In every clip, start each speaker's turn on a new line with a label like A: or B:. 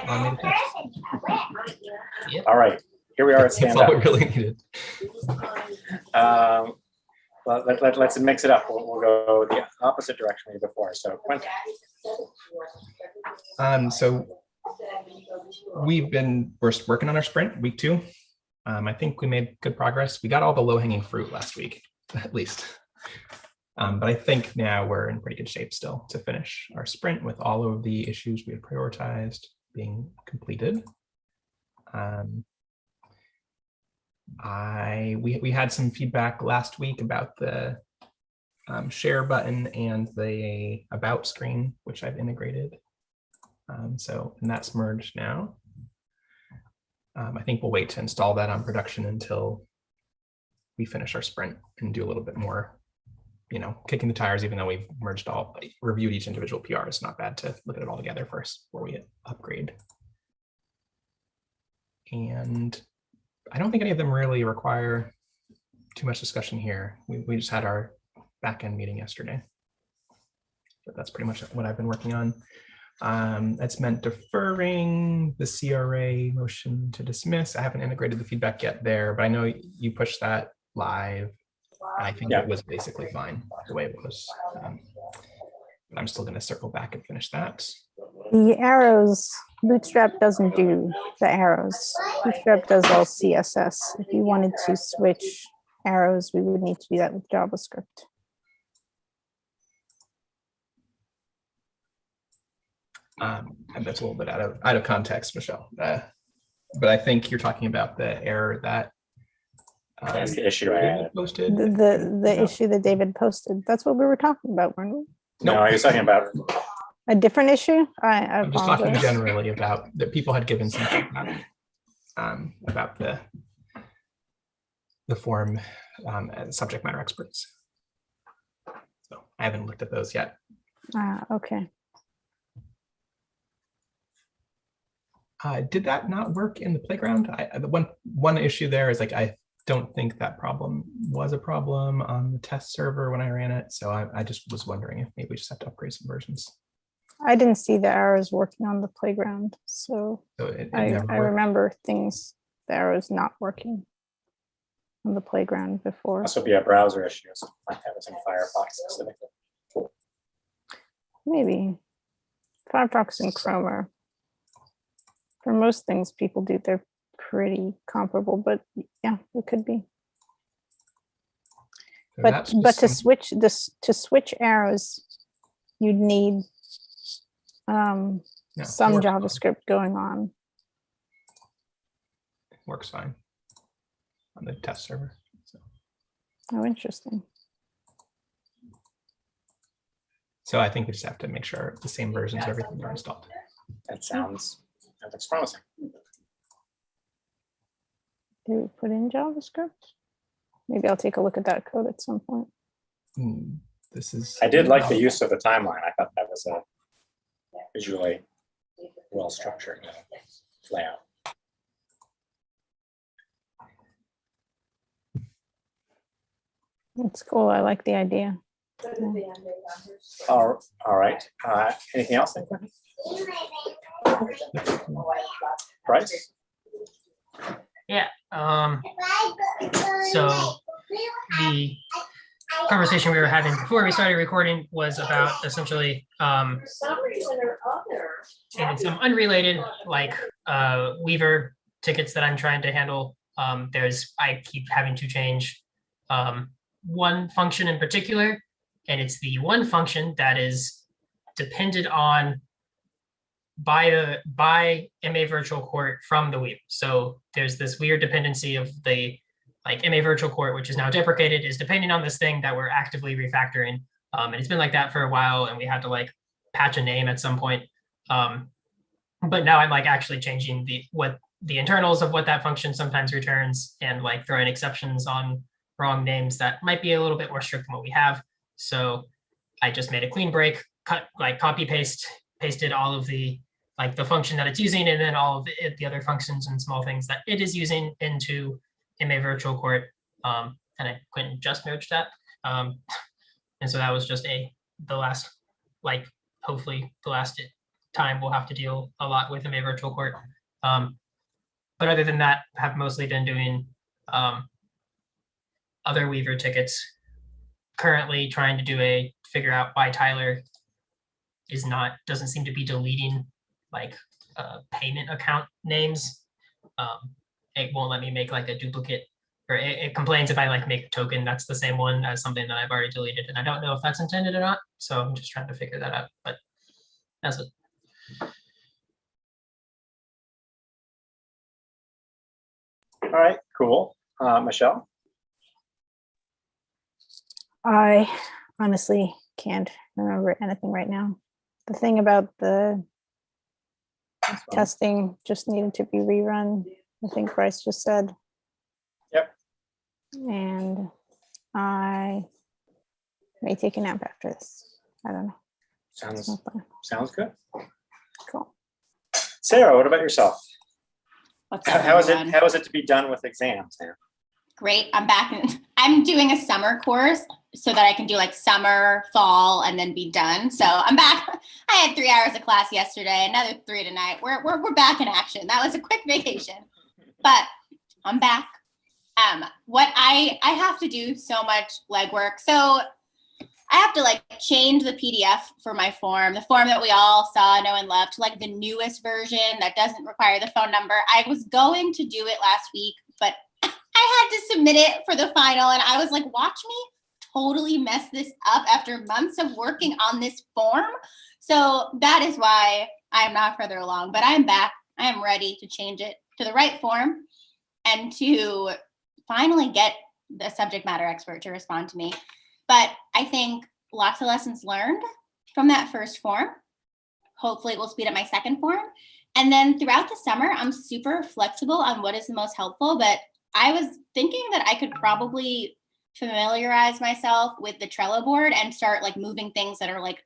A: automated tests.
B: Yep.
C: All right, here we are at
A: That's
C: stand
A: all we
C: up.
A: really needed.
C: Well, let's mix it up. We'll go the opposite direction we did before. So Quentin.
A: So we're working on our sprint week 2. I think we made good progress. We got all the low-hanging fruit last week, at least. But I think now we're in pretty good shape still to finish our sprint with all of the issues we had prioritized being completed. We had some feedback last week about the share button and the about screen, which I've integrated. And that's merged now. I think we'll wait to install that on production until we finish our sprint and do a little bit more, kicking the tires, even though we've reviewed each individual PR. It's not bad to look at it all together first before we upgrade. And I don't think any of them really require too much discussion here. We just had our back-end meeting yesterday. But that's pretty much what I've been working on. That's meant deferring the CRA motion to dismiss. I haven't integrated the feedback yet there, but I know you pushed that live. And I think it was basically fine the way it was. But I'm still going to circle back and finish that.
D: The arrows, Bootstrap doesn't do the arrows. Bootstrap does all CSS. If you wanted to switch arrows, we would need to do that with JavaScript.
A: And that's a little bit out of context, Michelle. But I think you're talking about the error that
C: That's the issue I had.
A: posted.
D: The issue that David posted. That's what we were talking about, weren't we?
C: No, I was talking about
D: A different issue?
A: I'm just talking
D: apologize.
A: generally about that people had given some feedback about the forum as subject matter experts. So I haven't looked at those yet.
D: Okay.
A: Did that not work in the playground? The one issue there is I don't think that problem was a problem on the test server when I ran it. So I just was wondering if maybe we just have to upgrade some versions.
D: I didn't see the arrows working on the playground, so
A: it
D: I
A: never worked.
D: remember the arrows not working on the playground before.
C: this will be a browser issue. So I have it in Firefox specifically.
D: Maybe Firefox and Chrome are, for most things people do, they're pretty comparable, but yeah, it could be.
A: So
D: But
A: that's
D: to
A: just
D: switch arrows, you'd need some
A: works fine.
D: JavaScript going on.
A: Works fine on the test server. So.
D: Oh, interesting.
A: So I think we just have to make sure the same versions of everything are installed.
C: That looks promising.
D: Did we put in JavaScript? Maybe I'll take a look at that code at some point.
A: This is.
C: I did like the use of the timeline. I thought that was a visually well structured layout.
D: That's cool. I like the idea.
C: All right. Anything else? Bryce?
B: Yeah. So the conversation we were having before we started recording was about essentially and some unrelated Weaver tickets that I'm trying to handle. I keep having to change one function in particular, and it's the one function that is depended on by MA Virtual Court from the Weaver. So there's this weird dependency of the MA Virtual Court, which is now deprecated, is depending on this thing that we're actively refactoring. And it's been like that for a while, and we had to patch a name at some point. But now I'm actually changing the internals of what that function sometimes returns, and throwing exceptions on wrong names that might be a little bit more strict than what we have. So I just made a clean break, copy pasted all of the function that it's using, and then all of the other functions and small things that it is using into MA Virtual Court. And I Quentin just merged that. And so that was just the last, hopefully the last time we'll have to deal a lot with MA Virtual Court. But other than that, have mostly been doing other Weaver tickets. Currently trying to figure out why Tyler doesn't seem to be deleting like payment account names. It won't let me make like a duplicate, or it complains if I like make a token that's the same one as something that I've already deleted, and I don't know if that's intended or not. So I'm just trying to figure that out. But that's it.
C: All right, cool. Michelle?
D: I honestly can't remember anything right now. The thing about the testing just needed to be rerun, I think Bryce just said.
C: Yep.
D: And I may take a nap after this. I don't know. It's no fun.
C: Sounds good.
D: Cool.
C: Sarah, what about yourself?
E: What's up,
C: How is it?
E: everyone?
C: How is it to be done with exams now?
E: Great. I'm back. I'm doing a summer course so that I can do like summer, fall, and then be done. So I'm back. I had 3 hours of class yesterday, another 3 tonight. We're back in action. That was a quick vacation, but I'm back. What I have to do so much legwork. So I have to like change the PDF for my form, the form that we all saw, know, and love, to like the newest version that doesn't require the phone number. I was going to do it last week, but I had to submit it for the final, and I was like, watch me totally mess this up after months of working on this form. So that is why I am not further along, but I'm back. I am ready to change it to the right form and to finally get the subject matter expert to respond to me. But I think lots of lessons learned from that first form. Hopefully it will speed up my second form. And then throughout the summer, I'm super flexible on what is the most helpful, but I was thinking that I could probably familiarize myself with the Trello board and start like moving things that are like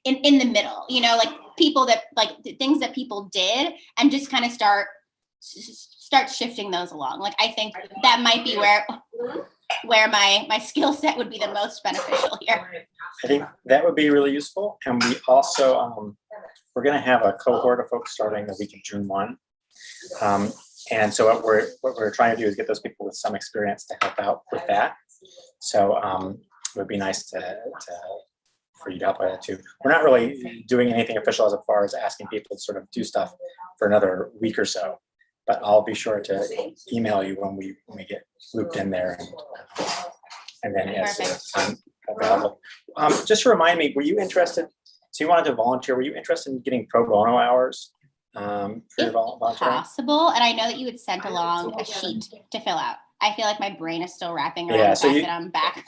E: in the middle, you know, like people that like the things that people did, and just kind of start shifting those along. Like I think that might be where my skill set would be the most beneficial here.
C: I think that would be really useful. And we also, we're going to have a cohort of folks starting the week of June 1. And so what we're trying to do is get those people with some experience to help out with that. So it would be nice for you to help with that too. We're not really doing anything official as far as asking people to sort of do stuff for another week or so, but I'll be sure to email you when we get looped in there, and then yes, time available. Just to remind me, were you interested? So you wanted to volunteer? Were you interested in getting pro bono hours for your volunteering?
E: Possible, and I know that you had sent along a sheet to fill out. I feel like my brain is still wrapping around
C: Yeah,
E: the
C: so
E: fact that I'm back.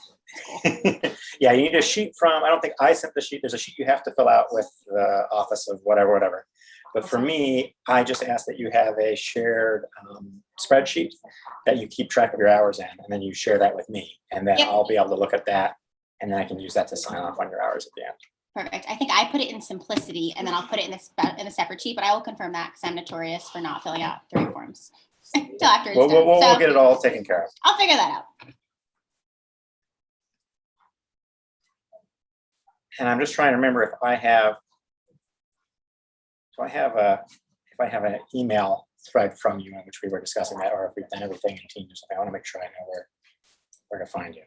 C: Yeah, you need a sheet from, I don't think I sent the sheet. There's a sheet you have to fill out with the office of whatever. But for me, I just ask that you have a shared spreadsheet that you keep track of your hours in, and then you share that with me. And then
E: Yep.
C: I'll be able to look at that, and then I can use that to sign off on your hours at the end.
E: Perfect. I think I put it in Simplicity, and then I'll put it in a separate sheet, but I will confirm that because I'm notorious for not filling out 3 forms until after it's done.
C: We'll
E: So
C: get it all taken care of.
E: I'll figure that out.
C: And I'm just trying to remember if I have an email thread from you in which we were discussing that, or if we've done everything in Teams or something. I want to make sure I know where to find you.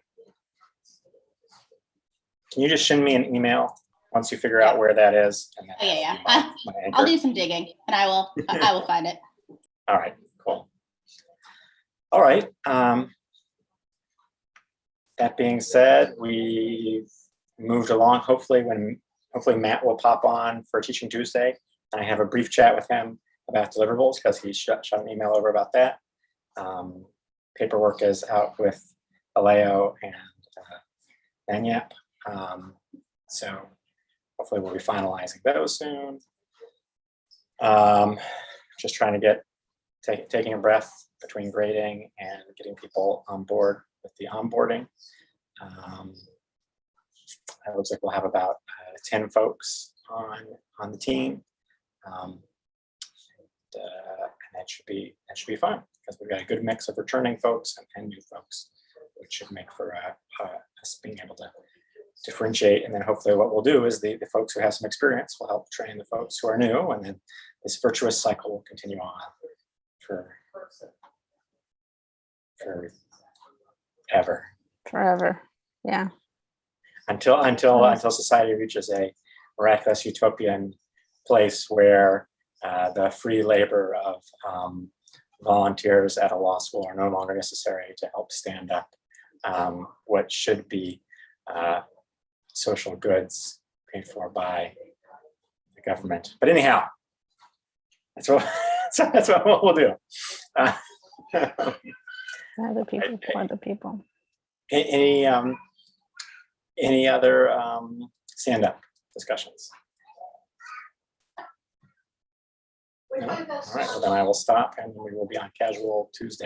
C: Can you just send me an email once you figure out where that is? And then
E: Oh, yeah.
C: my
E: I'll
C: anchor?
E: do some digging, and I will find it.
C: All right, cool. All right. That being said, we've moved along. Hopefully Matt will pop on for Teaching Tuesday, and I have a brief chat with him about deliverables because he shot an email over about that. Paperwork is out with Aleo and Nanyap. So hopefully we'll be finalizing those soon. Just trying to get taking a breath between grading and getting people on board with the onboarding. It looks like we'll have about 10 folks on the team, and that should be fun because we've got a good mix of returning folks and new folks, which should make for us being able to differentiate, and then hopefully what we'll do is the folks who have some experience will help train the folks who are new, and then this virtuous cycle will continue on for ever.
D: Forever. Yeah.
C: Until society reaches a miraculous utopian place where the free labor of volunteers at a law school are no longer necessary to help stand up what should be social goods paid for by the government. But anyhow, that's what we'll do.
D: Other people for the people.
C: Any other stand-up discussions? No? All right, well then I will stop and we will be on casual Tuesday.